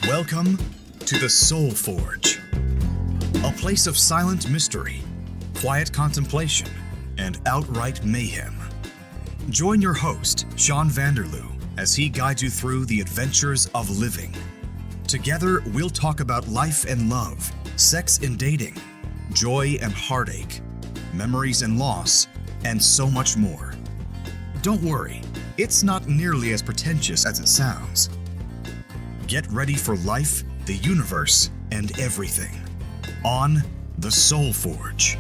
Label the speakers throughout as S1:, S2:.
S1: Welcome to the Soul Forge, a place of silent mystery, quiet contemplation, and outright mayhem. Join your host, Sean Vanderloo, as he guides you through the adventures of living. Together, we'll talk about life and love, sex and dating, joy and heartache, memories and loss, and so much more. Don't worry, it's not nearly as pretentious as it sounds. Get ready for life, the universe, and everything on the Soul Forge.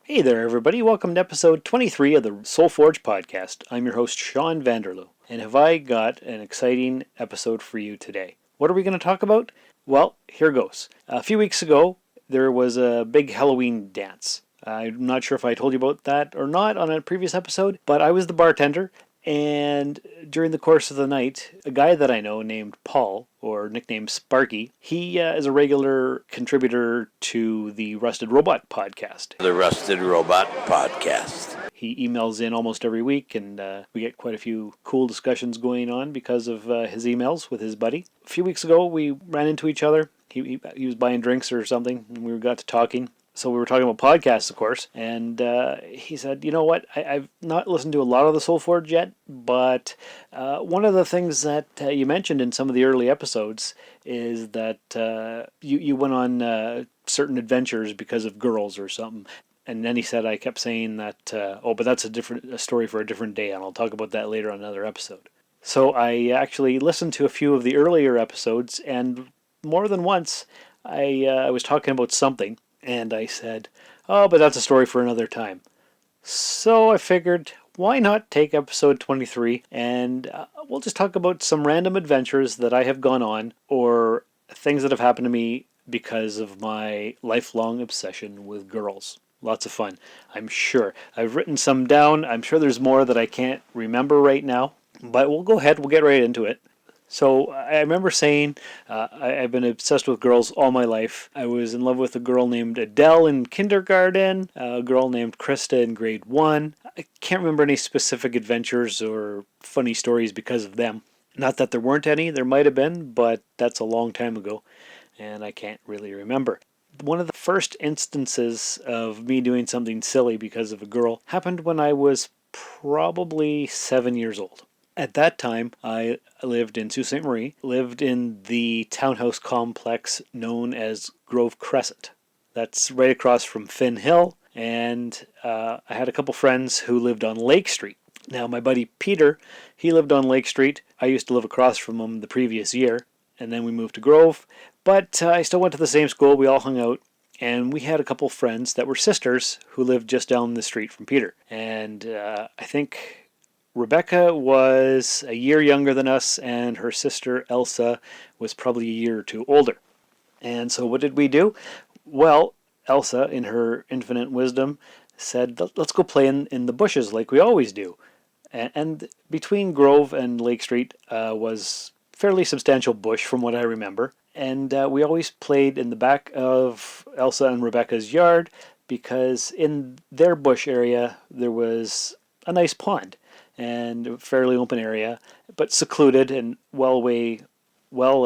S2: Hey there, everybody. Welcome to episode 23 of the Soul Forge podcast. I'm your host, Sean Vanderloo, and have I got an exciting episode for you today. What are we going to talk about? Well, here goes. A few weeks ago, there was a big Halloween dance. I'm not sure if I told you about that or not on a previous episode, but I was the bartender, and during the course of the night, a guy that I know named Paul, or nicknamed Sparky, he is a regular contributor to the Rusted Robot podcast.
S3: The Rusted Robot Podcast.
S2: He emails in almost every week, and we get quite a few cool discussions going on because of his emails with his buddy. A few weeks ago, we ran into each other. He was buying drinks or something, and we got to talking. So we were talking about podcasts, of course, and he said, you know what, I've not listened to a lot of the Soul Forge yet, but one of the things that you mentioned in some of the early episodes is that you went on certain adventures because of girls or something. And then he said, I kept saying that, but that's a story for a different day, and I'll talk about that later on another episode. So I actually listened to a few of the earlier episodes, and more than once, I was talking about something, and I said, oh, but that's a story for another time. So I figured, why not take episode 23, and we'll just talk about some random adventures that I have gone on, or things that have happened to me because of my lifelong obsession with girls. Lots of fun, I'm sure. I've written some down. I'm sure there's more that I can't remember right now. But we'll go ahead. We'll get right into it. So I remember saying I've been obsessed with girls all my life. I was in love with a girl named Adele in kindergarten, a girl named Krista in grade 1. I can't remember any specific adventures or funny stories because of them. Not that there weren't any. There might have been, but that's a long time ago, and I can't really remember. One of the first instances of me doing something silly because of a girl happened when I was probably 7 years old. At that time, I lived in Sault Ste. Marie, lived in the townhouse complex known as Grove Crescent. That's right across from Finn Hill, and I had a couple friends who lived on Lake Street. Now, my buddy Peter, he lived on Lake Street. I used to live across from him the previous year, and then we moved to Grove. But I still went to the same school. We all hung out, and we had a couple friends that were sisters who lived just down the street from Peter. And I think Rebecca was a year younger than us, and her sister Elsa was probably a year or two older. And so what did we do? Well, Elsa, in her infinite wisdom, said, let's go play in the bushes like we always do. And between Grove and Lake Street was fairly substantial bush from what I remember. And we always played in the back of Elsa and Rebecca's yard because in their bush area there was a nice pond and a fairly open area, but secluded and well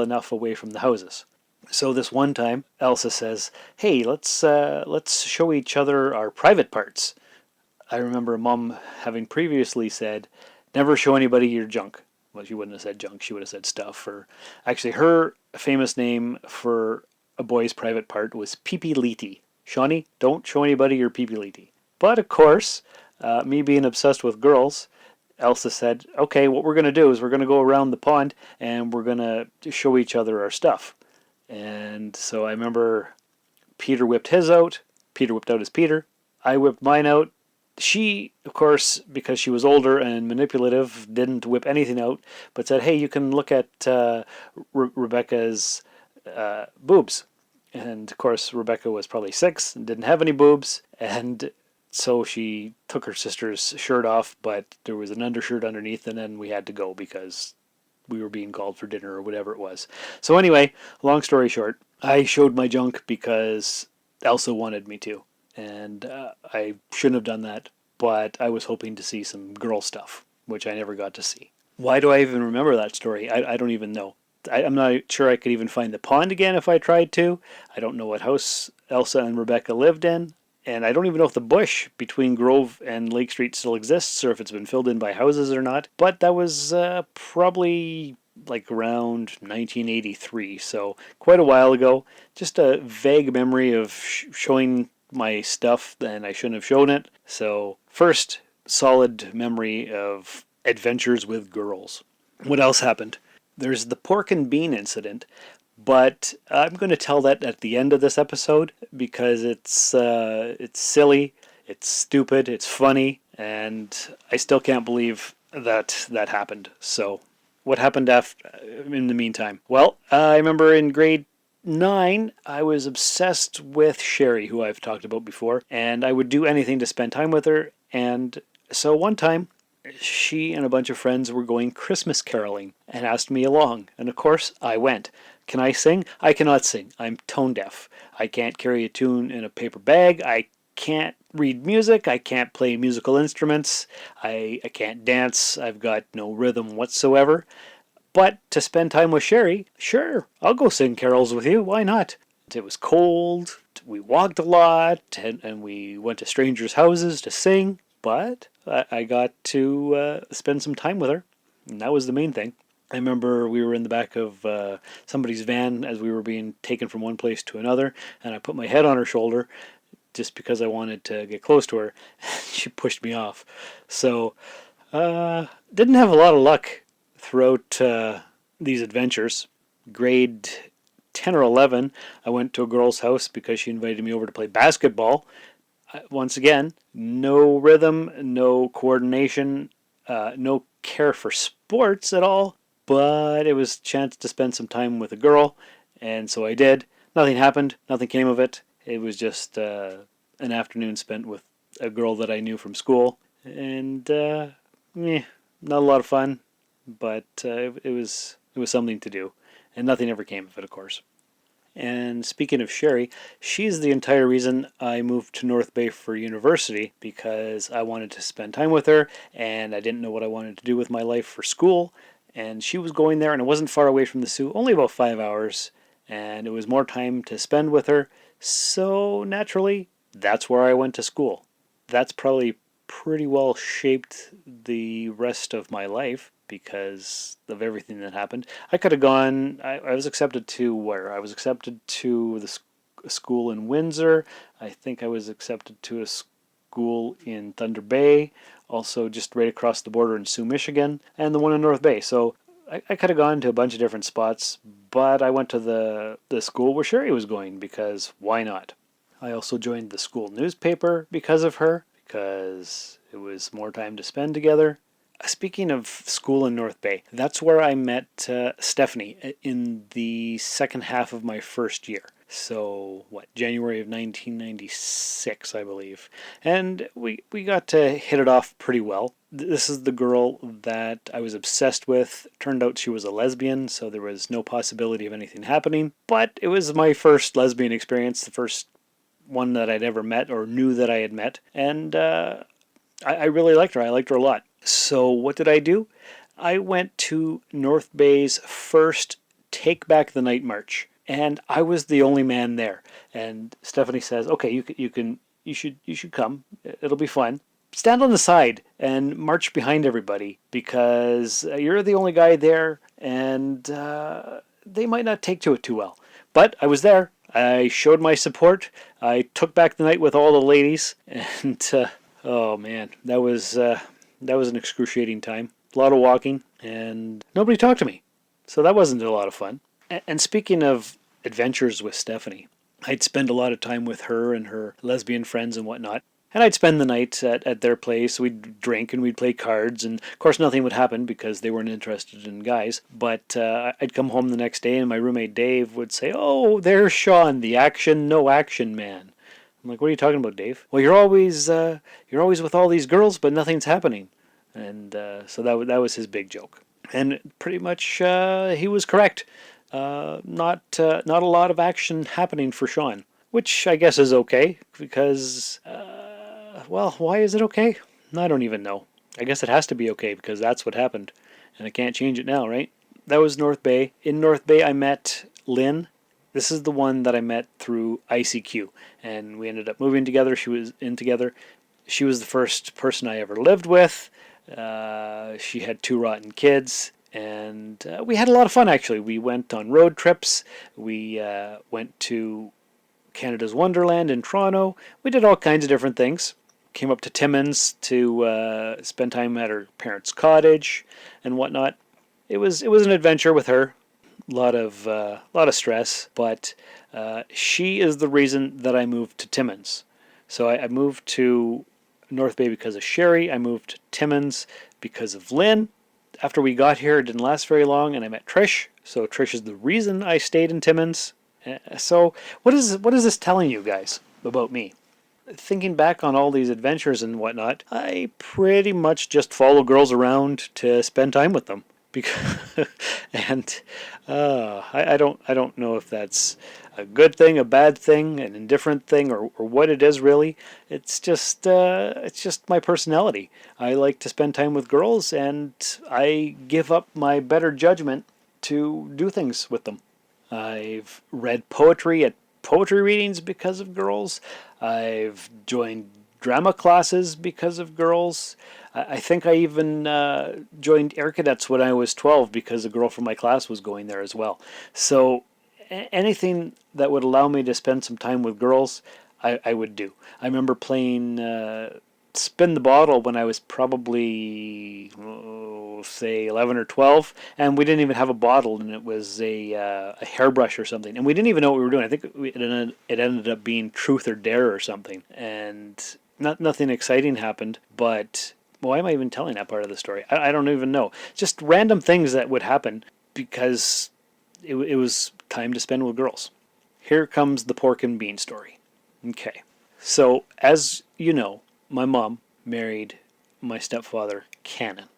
S2: enough away from the houses. So this one time, Elsa says, hey, let's show each other our private parts. I remember Mom having previously said, never show anybody your junk. Well, she wouldn't have said junk, she would have said stuff. Or actually, her famous name for a boy's private part was Pipiliti. Shawnee, don't show anybody your Pipiliti. But of course, me being obsessed with girls, Elsa said, okay, what we're going to do is we're going to go around the pond and we're going to show each other our stuff. And so I remember Peter whipped his out. Peter whipped out his Peter. I whipped mine out. She, of course, because she was older and manipulative, didn't whip anything out, but said, hey, you can look at Rebecca's boobs. And, of course, Rebecca was probably 6 and didn't have any boobs, and so she took her sister's shirt off, but there was an undershirt underneath, and then we had to go because we were being called for dinner or whatever it was. So anyway, long story short, I showed my junk because Elsa wanted me to, and I shouldn't have done that, but I was hoping to see some girl stuff, which I never got to see. Why do I even remember that story? I don't even know. I'm not sure I could even find the pond again if I tried to. I don't know what house Elsa and Rebecca lived in. And I don't even know if the bush between Grove and Lake Street still exists or if it's been filled in by houses or not. But that was probably like around 1983, so quite a while ago. Just a vague memory of showing my stuff and I shouldn't have shown it. So, first solid memory of adventures with girls. What else happened? There's the pork and bean incident, but I'm going to tell that at the end of this episode because it's silly, it's stupid, it's funny, and I still can't believe that happened. So, what happened after in the meantime? Well, I remember in grade 9, I was obsessed with Sherry, who I've talked about before, and I would do anything to spend time with her. And so one time, she and a bunch of friends were going Christmas caroling and asked me along. And of course, I went. Can I sing? I cannot sing. I'm tone deaf. I can't carry a tune in a paper bag. I can't read music. I can't play musical instruments. I can't dance. I've got no rhythm whatsoever. But to spend time with Sherry, sure, I'll go sing carols with you. Why not? It was cold. We walked a lot, and we went to strangers' houses to sing. But I got to spend some time with her, and that was the main thing. I remember we were in the back of somebody's van as we were being taken from one place to another, and I put my head on her shoulder just because I wanted to get close to her. She pushed me off. So, didn't have a lot of luck throughout these adventures. Grade 10 or 11, I went to a girl's house because she invited me over to play basketball. Once again, no rhythm, no coordination, no care for sports at all, but it was a chance to spend some time with a girl, and so I did. Nothing happened, nothing came of it. It was just an afternoon spent with a girl that I knew from school, and not a lot of fun, but it was something to do, and nothing ever came of it, of course. And speaking of Sherry, she's the entire reason I moved to North Bay for university because I wanted to spend time with her and I didn't know what I wanted to do with my life for school. And she was going there and it wasn't far away from the Soo, only about 5 hours. And it was more time to spend with her. So naturally, that's where I went to school. That's probably pretty well shaped the rest of my life because of everything that happened. I could have gone, I was accepted to where? I was accepted to the school in Windsor. I think I was accepted to a school in Thunder Bay, also just right across the border in Sioux, Michigan, and the one in North Bay. So I could have gone to a bunch of different spots, but I went to the school where Sherry was going because why not? I also joined the school newspaper because of her, because it was more time to spend together. Speaking of school in North Bay, that's where I met Stephanie in the second half of my first year. So, January of 1996, I believe. And we got to hit it off pretty well. This is the girl that I was obsessed with. Turned out she was a lesbian, so there was no possibility of anything happening. But it was my first lesbian experience, the first one that I'd ever met or knew that I had met. And I really liked her. I liked her a lot. So what did I do? I went to North Bay's first Take Back the Night March, and I was the only man there. And Stephanie says, "Okay, you should come. It'll be fun. Stand on the side and march behind everybody because you're the only guy there, and they might not take to it too well." But I was there. I showed my support. I took back the night with all the ladies, and oh man, that was an excruciating time. A lot of walking, and nobody talked to me. So that wasn't a lot of fun. And speaking of adventures with Stephanie, I'd spend a lot of time with her and her lesbian friends and whatnot. And I'd spend the night at their place. We'd drink and we'd play cards. And of course, nothing would happen because they weren't interested in guys. But I'd come home the next day and my roommate Dave would say, "Oh, there's Sean, the action, no action man." I'm like, "What are you talking about, Dave?" "Well, you're always with all these girls, but nothing's happening." And so that was his big joke. And pretty much he was correct. not a lot of action happening for Sean, which I guess is okay because, well, why is it okay? I don't even know. I guess it has to be okay because that's what happened, and I can't change it now, right? That was North Bay. In North Bay, I met Lynn. This is the one that I met through ICQ, and we ended up moving together. She was in together. She was the first person I ever lived with. She had 2 rotten kids, and we had a lot of fun, actually. We went on road trips. We went to Canada's Wonderland in Toronto. We did all kinds of different things. Came up to Timmins to spend time at her parents' cottage and whatnot. It was an adventure with her. Lot of stress, but she is the reason that I moved to Timmins. So I moved to North Bay because of Sherry. I moved to Timmins because of Lynn. After we got here, it didn't last very long, and I met Trish. So Trish is the reason I stayed in Timmins. So what is this telling you guys about me? Thinking back on all these adventures and whatnot, I pretty much just follow girls around to spend time with them. Because, and I don't know if that's a good thing, a bad thing, an indifferent thing, or what it is really. It's just my personality. I like to spend time with girls, and I give up my better judgment to do things with them. I've read poetry at poetry readings because of girls. I've joined drama classes because of girls. I think I even joined Air Cadets when I was 12 because a girl from my class was going there as well. So anything that would allow me to spend some time with girls, I would do. I remember playing Spin the Bottle when I was probably, say, 11 or 12, and we didn't even have a bottle, and it was a hairbrush or something, and we didn't even know what we were doing. I think it ended up being Truth or Dare or something, and nothing exciting happened, but why am I even telling that part of the story? I don't even know. Just random things that would happen because it was time to spend with girls. Here comes the pork and bean story. Okay, so as you know, my mom married my stepfather, Cannon.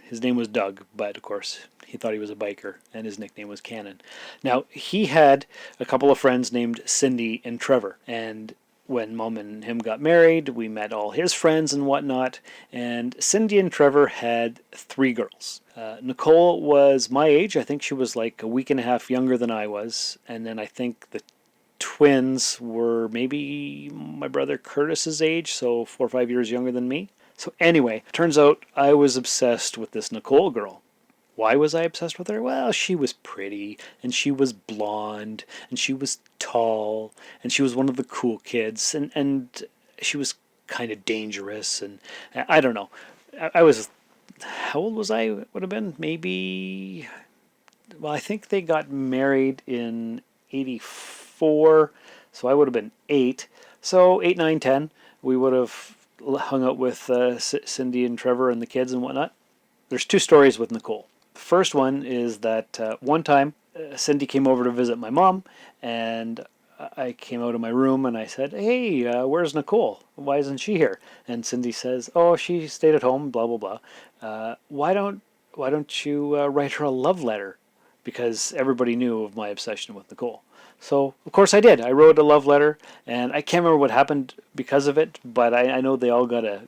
S2: His name was Doug, but of course he thought he was a biker, and his nickname was Cannon. Now, he had a couple of friends named Cindy and Trevor, and when Mom and him got married, we met all his friends and whatnot, and Cindy and Trevor had 3 girls. Nicole was my age. I think she was like a week and a half younger than I was, and then I think the twins were maybe my brother Curtis's age, so 4 or 5 years younger than me. So anyway, turns out I was obsessed with this Nicole girl. Why was I obsessed with her? Well, she was pretty, and she was blonde, and she was tall, and she was one of the cool kids, and she was kind of dangerous, and I don't know. I was, how old was I? Would have been maybe, well, I think they got married in 84, so I would have been 8. So 8, 9, 10, we would have hung out with Cindy and Trevor and the kids and whatnot. There's 2 stories with Nicole. The first one is that one time Cindy came over to visit my mom, and I came out of my room and I said, "Hey, where's Nicole? Why isn't she here?" And Cindy says, "Oh, she stayed at home, blah blah blah. Why don't you write her a love letter?" Because everybody knew of my obsession with Nicole. So, of course I did. I wrote a love letter, and I can't remember what happened because of it, but I know they all got a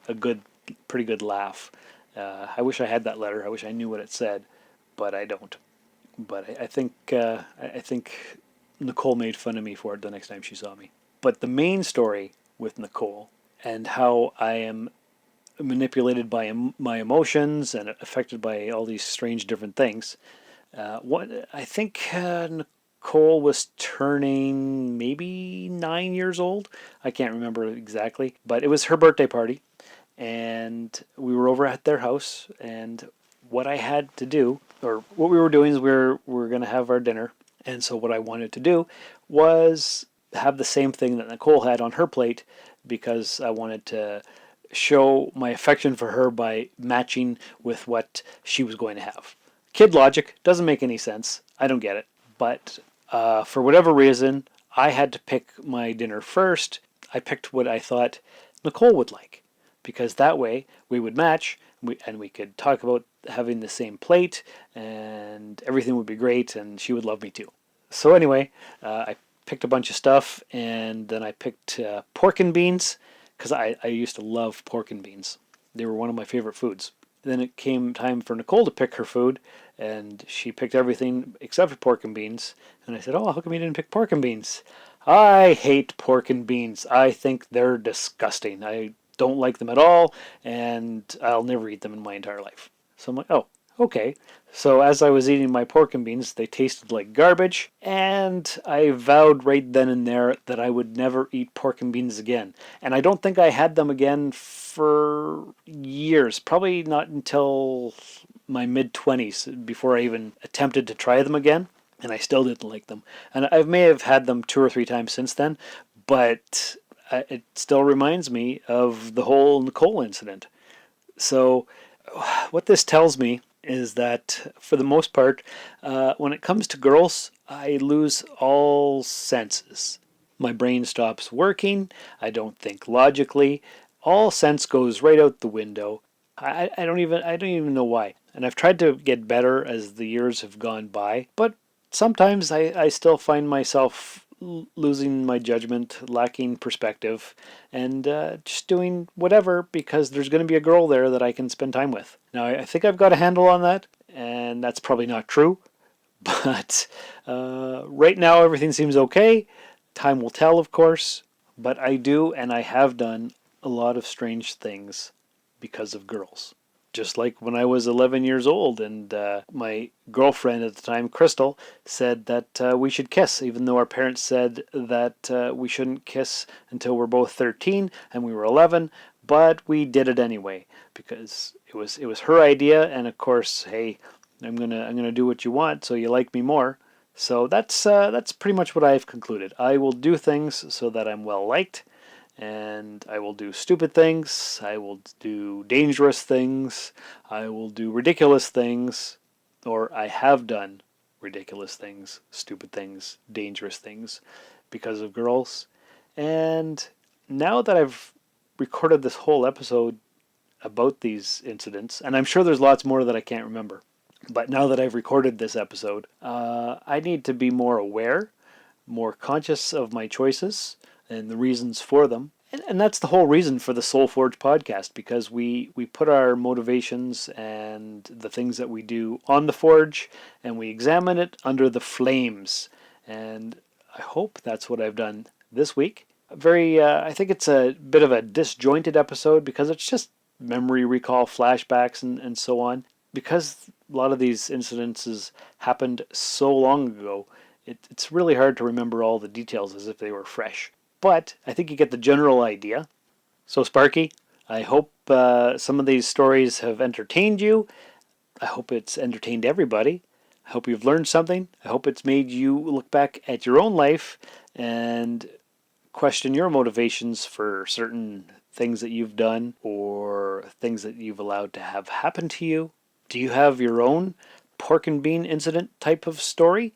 S2: pretty good laugh. I wish I had that letter. I wish I knew what it said, but I don't. But I think Nicole made fun of me for it the next time she saw me. But the main story with Nicole and how I am manipulated by my emotions and affected by all these strange different things. I think Nicole was turning maybe 9 years old. I can't remember exactly, but it was her birthday party, and we were over at their house. And what I had to do, or what we were doing, is we were going to have our dinner. And so what I wanted to do was have the same thing that Nicole had on her plate, because I wanted to show my affection for her by matching with what she was going to have. Kid logic, doesn't make any sense. I don't get it. But for whatever reason, I had to pick my dinner first. I picked what I thought Nicole would like, because that way we would match, We could talk about having the same plate, and everything would be great, and she would love me too. So anyway, I picked a bunch of stuff, and then I picked pork and beans, because I used to love pork and beans. They were one of my favorite foods. Then it came time for Nicole to pick her food, and she picked everything except for pork and beans. And I said, "Oh, how come you didn't pick pork and beans?" "I hate pork and beans. I think they're disgusting. I don't like them at all, and I'll never eat them in my entire life." So I'm like, "Oh, okay." So as I was eating my pork and beans, they tasted like garbage, and I vowed right then and there that I would never eat pork and beans again. And I don't think I had them again for years, probably not until my mid-20s before I even attempted to try them again, and I still didn't like them. And I may have had them 2 or 3 times since then, but it still reminds me of the whole Nicole incident. So what this tells me is that, for the most part, when it comes to girls, I lose all senses. My brain stops working. I don't think logically. All sense goes right out the window. I don't even know why. And I've tried to get better as the years have gone by, but sometimes I still find myself losing my judgment, lacking perspective, and just doing whatever because there's going to be a girl there that I can spend time with. Now, I think I've got a handle on that, and that's probably not true, but right now everything seems okay. Time will tell, of course, but I do and I have done a lot of strange things because of girls. Just like when I was 11 years old and my girlfriend at the time, Crystal, said that we should kiss, even though our parents said that we shouldn't kiss until we're both 13 and we were 11, but we did it anyway because it was her idea, and of course, hey, I'm gonna do what you want, so you like me more. So that's pretty much what I've concluded. I will do things so that I'm well liked, and I will do stupid things, I will do dangerous things, I will do ridiculous things, or I have done ridiculous things, stupid things, dangerous things because of girls. And now that I've recorded this whole episode about these incidents, and I'm sure there's lots more that I can't remember, but now that I've recorded this episode, I need to be more aware, more conscious of my choices and the reasons for them. And that's the whole reason for the Soul Forge podcast, because we put our motivations and the things that we do on the forge, and we examine it under the flames. And I hope that's what I've done this week. I think it's a bit of a disjointed episode because it's just memory recall, flashbacks, and so on. Because a lot of these incidences happened so long ago, it's really hard to remember all the details as if they were fresh. But I think you get the general idea. So Sparky, I hope some of these stories have entertained you. I hope it's entertained everybody. I hope you've learned something. I hope it's made you look back at your own life and question your motivations for certain things that you've done or things that you've allowed to have happen to you. Do you have your own pork and bean incident type of story?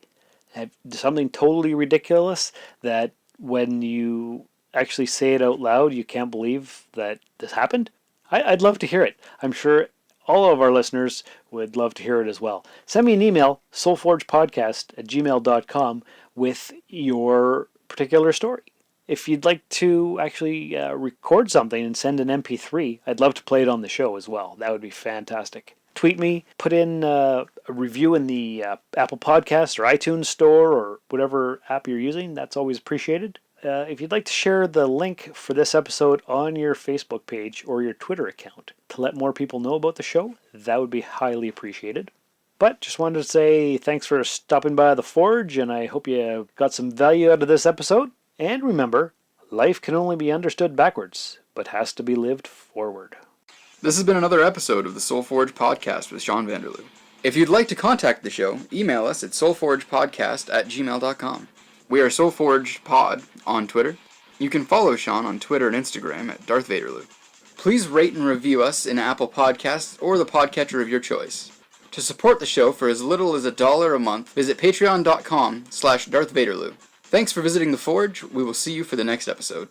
S2: Have something totally ridiculous that when you actually say it out loud, you can't believe that this happened? I'd love to hear it. I'm sure all of our listeners would love to hear it as well. Send me an email, soulforgepodcast@gmail.com, with your particular story. If you'd like to actually record something and send an MP3, I'd love to play it on the show as well. That would be fantastic. Tweet me, put in a review in the Apple Podcast or iTunes Store or whatever app you're using. That's always appreciated. If you'd like to share the link for this episode on your Facebook page or your Twitter account to let more people know about the show, that would be highly appreciated. But just wanted to say thanks for stopping by the Forge, and I hope you got some value out of this episode. And remember, life can only be understood backwards, but has to be lived forward.
S4: This has been another episode of the Soul Forge Podcast with Sean Vanderloo. If you'd like to contact the show, email us at soulforgepodcast@gmail.com. We are SoulForgePod on Twitter. You can follow Sean on Twitter and Instagram at Darth Vaderloo. Please rate and review us in Apple Podcasts or the podcatcher of your choice. To support the show for as little as $1 a month, visit patreon.com/Darth Vaderloo. Thanks for visiting the Forge. We will see you for the next episode.